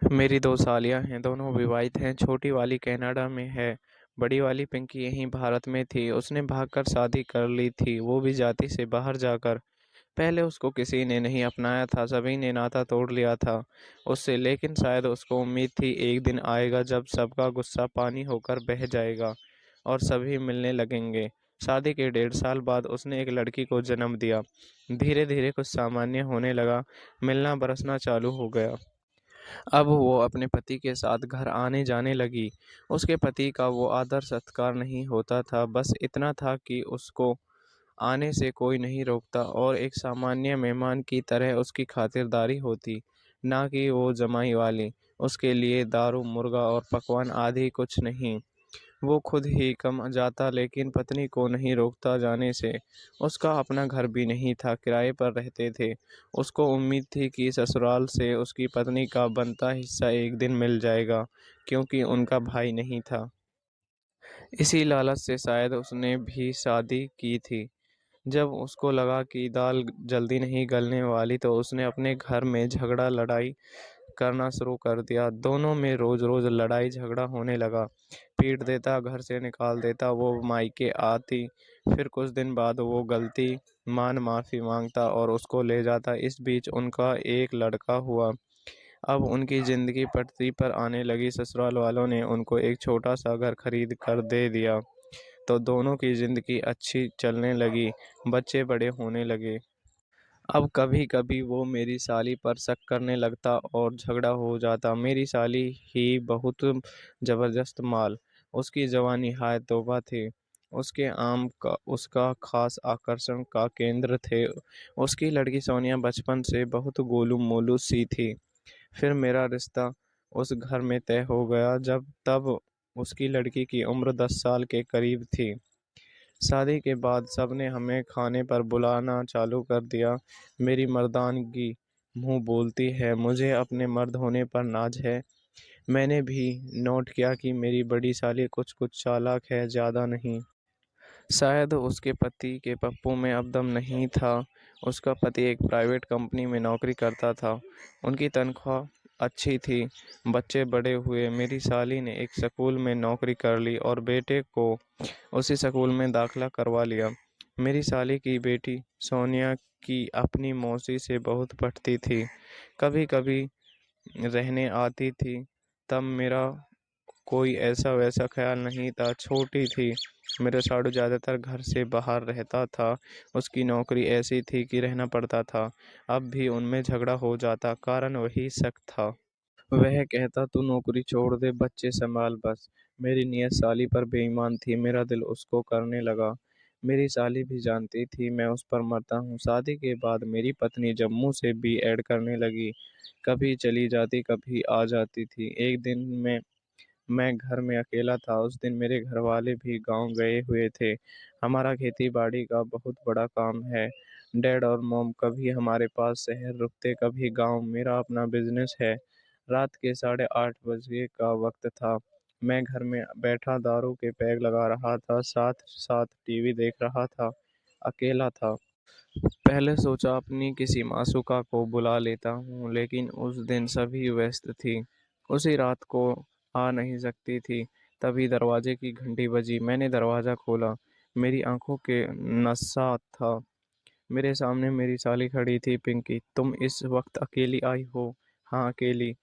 मेरी 2 सालियाँ हैं, दोनों विवाहित हैं। छोटी वाली कनाडा में है, बड़ी वाली पिंकी यहीं भारत में थी। उसने भागकर शादी कर ली थी, वो भी जाति से बाहर जाकर। पहले उसको किसी ने नहीं अपनाया था, सभी ने नाता तोड़ लिया था उससे, लेकिन शायद उसको उम्मीद थी एक दिन आएगा जब सबका गुस्सा पानी होकर बह जाएगा और सभी मिलने लगेंगे। शादी के 1.5 साल बाद उसने एक लड़की को जन्म दिया। धीरे-धीरे कुछ सामान्य होने लगा, मिलना बरसना चालू हो गया। अब वो अपने पति के साथ घर आने-जाने लगी। उसके पति का वो आदर-सत्कार नहीं होता था, बस इतना था कि उसको आने से कोई नहीं रोकता और एक सामान्य मेहमान की तरह उसकी खातिरदारी होती, ना कि वो जमाई वाली। उसके लिए दारू, मुर्गा और पकवान आदि कुछ नहीं। वो खुद ही कम जाता लेकिन पत्नी को नहीं रोकता जाने से। उसका अपना घर भी नहीं था, किराए पर रहते थे। उसको उम्मीद थी कि ससुराल से उसकी पत्नी का बनता हिस्सा एक दिन मिल जाएगा, क्योंकि उनका भाई नहीं था। इसी लालच से शायद उसने भी शादी की थी। जब उसको लगा कि दाल जल्दी नहीं गलने वाली तो उसने अपने घर में झगड़ा लड़ाई करना शुरू कर दिया। दोनों में रोज-रोज लड़ाई झगड़ा होने लगा। पीट देता, घर से निकाल देता, वो मायके आती, फिर कुछ दिन बाद वो गलती मान माफ़ी माँगता और उसको ले जाता। इस बीच उनका एक लड़का हुआ। अब उनकी ज़िंदगी पटरी पर आने लगी। ससुराल वालों ने उनको एक छोटा-सा घर खरीद कर दे दिया, तो दोनों की ज़िंदगी अच्छी चलने लगी, बच्चे बड़े होने लगे। अब कभी-कभी वो मेरी साली पर शक करने लगता और झगड़ा हो जाता। मेरी साली ही बहुत ज़बरदस्त माल, उसकी जवानी हाय तौबा थी। उसके आम का उसका ख़ास आकर्षण का केंद्र थे। उसकी लड़की सोनिया बचपन से बहुत गोलू-मोलू सी थी। फिर मेरा रिश्ता उस घर में तय हो गया जब तब उसकी लड़की की उम्र 10 साल के करीब थी। शादी के बाद सबने हमें खाने पर बुलाना चालू कर दिया। मेरी मर्दानगी मुँह बोलती है, मुझे अपने मर्द होने पर नाज़ है। मैंने भी नोट किया कि मेरी बड़ी साली कुछ-कुछ चालाक है, ज़्यादा नहीं। शायद उसके पति के पप्पू में अब दम नहीं था। उसका पति एक प्राइवेट कंपनी में नौकरी करता था। उनकी तनख्वाह अच्छी थी। बच्चे बड़े हुए। मेरी साली ने एक स्कूल में नौकरी कर ली और बेटे को उसी स्कूल में दाखिला करवा लिया। मेरी साली की बेटी सोनिया की अपनी मौसी से बहुत पटती थी। कभी-कभी रहने आती थी, तब मेरा कोई ऐसा-वैसा ख़्याल नहीं था, छोटी थी। मेरा साडू ज़्यादातर घर से बाहर रहता था, उसकी नौकरी ऐसी थी कि रहना पड़ता था। अब भी उनमें झगड़ा हो जाता, कारण वही शक था। वह कहता तू नौकरी छोड़ दे, बच्चे सँभाल बस। मेरी नीयत साली पर बेईमान थी, मेरा दिल उसको करने लगा। मेरी साली भी जानती थी मैं उस पर मरता हूँ। शादी के बाद मेरी पत्नी जम्मू से बीएड करने लगी, कभी चली जाती, कभी आ जाती थी। एक दिन मैं घर में अकेला था। उस दिन मेरे घरवाले भी गाँव गए हुए थे। हमारा खेती-बाड़ी का बहुत बड़ा काम है। डैड और मॉम कभी हमारे पास शहर रुकते, कभी गाँव। मेरा अपना बिज़नेस है। रात के 8:30 बजे का वक़्त था। मैं घर में बैठा दारू के पैग लगा रहा था, साथ-साथ टीवी देख रहा था। अकेला था। पहले सोचा अपनी किसी मासूका को बुला लेता हूँ, लेकिन उस दिन सभी व्यस्त थी। उसी रात को आ नहीं सकती थी। तभी दरवाजे की घंटी बजी। मैंने दरवाज़ा खोला। मेरी आँखों के नशा था। मेरे सामने मेरी साली खड़ी थी, पिंकी। तुम इस वक्त अकेली आई हो? हाँ, अकेली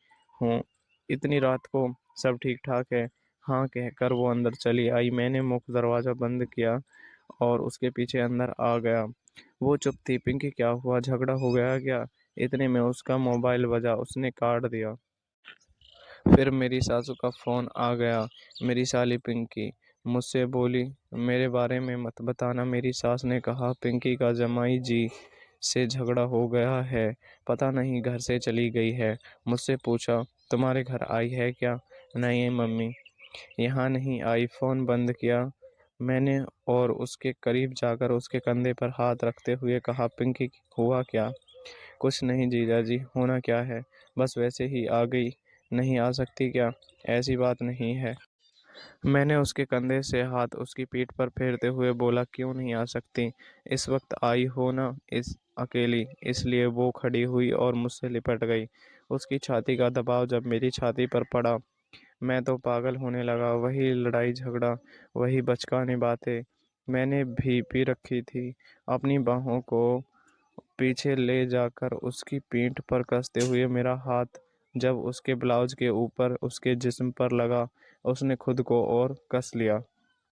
हूँ। इतनी रात को? सब ठीक-ठाक है? हाँ कहकर वो अंदर चली आई। मैंने मुक्त दरवाज़ा बंद किया और उसके पीछे अंदर आ गया। वो चुप थी। पिंकी क्या हुआ? झगड़ा हो गया क्या? इतने में उसका मोबाइल बजा। उसने काट दिया। फिर मेरी सासू का फ़ोन आ गया। मेरी साली पिंकी मुझसे बोली, मेरे बारे में मत बताना। मेरी सास ने कहा, पिंकी का जमाई जी से झगड़ा हो गया है, पता नहीं घर से चली गई है। मुझसे पूछा, तुम्हारे घर आई है क्या? नहीं मम्मी, यहाँ नहीं आई। फ़ोन बंद किया मैंने और उसके करीब जाकर उसके कंधे पर हाथ रखते हुए कहा, पिंकी हुआ क्या? कुछ नहीं जीजाजी, होना क्या है? बस वैसे ही आ गई। नहीं आ सकती क्या? ऐसी बात नहीं है। मैंने उसके कंधे से हाथ उसकी पीठ पर फेरते हुए बोला, क्यों नहीं आ सकती? इस वक्त आई हो ना, इस अकेली। इसलिए वो खड़ी हुई और मुझसे लिपट गई। उसकी छाती का दबाव जब मेरी छाती पर पड़ा, मैं तो पागल होने लगा। वही लड़ाई झगड़ा, वही बचकानी बातें मैंने भी पी रखी थी। अपनी बाहों को पीछे ले जाकर उसकी पीठ पर कसते हुए मेरा हाथ जब उसके ब्लाउज के ऊपर उसके जिस्म पर लगा, उसने खुद को और कस लिया।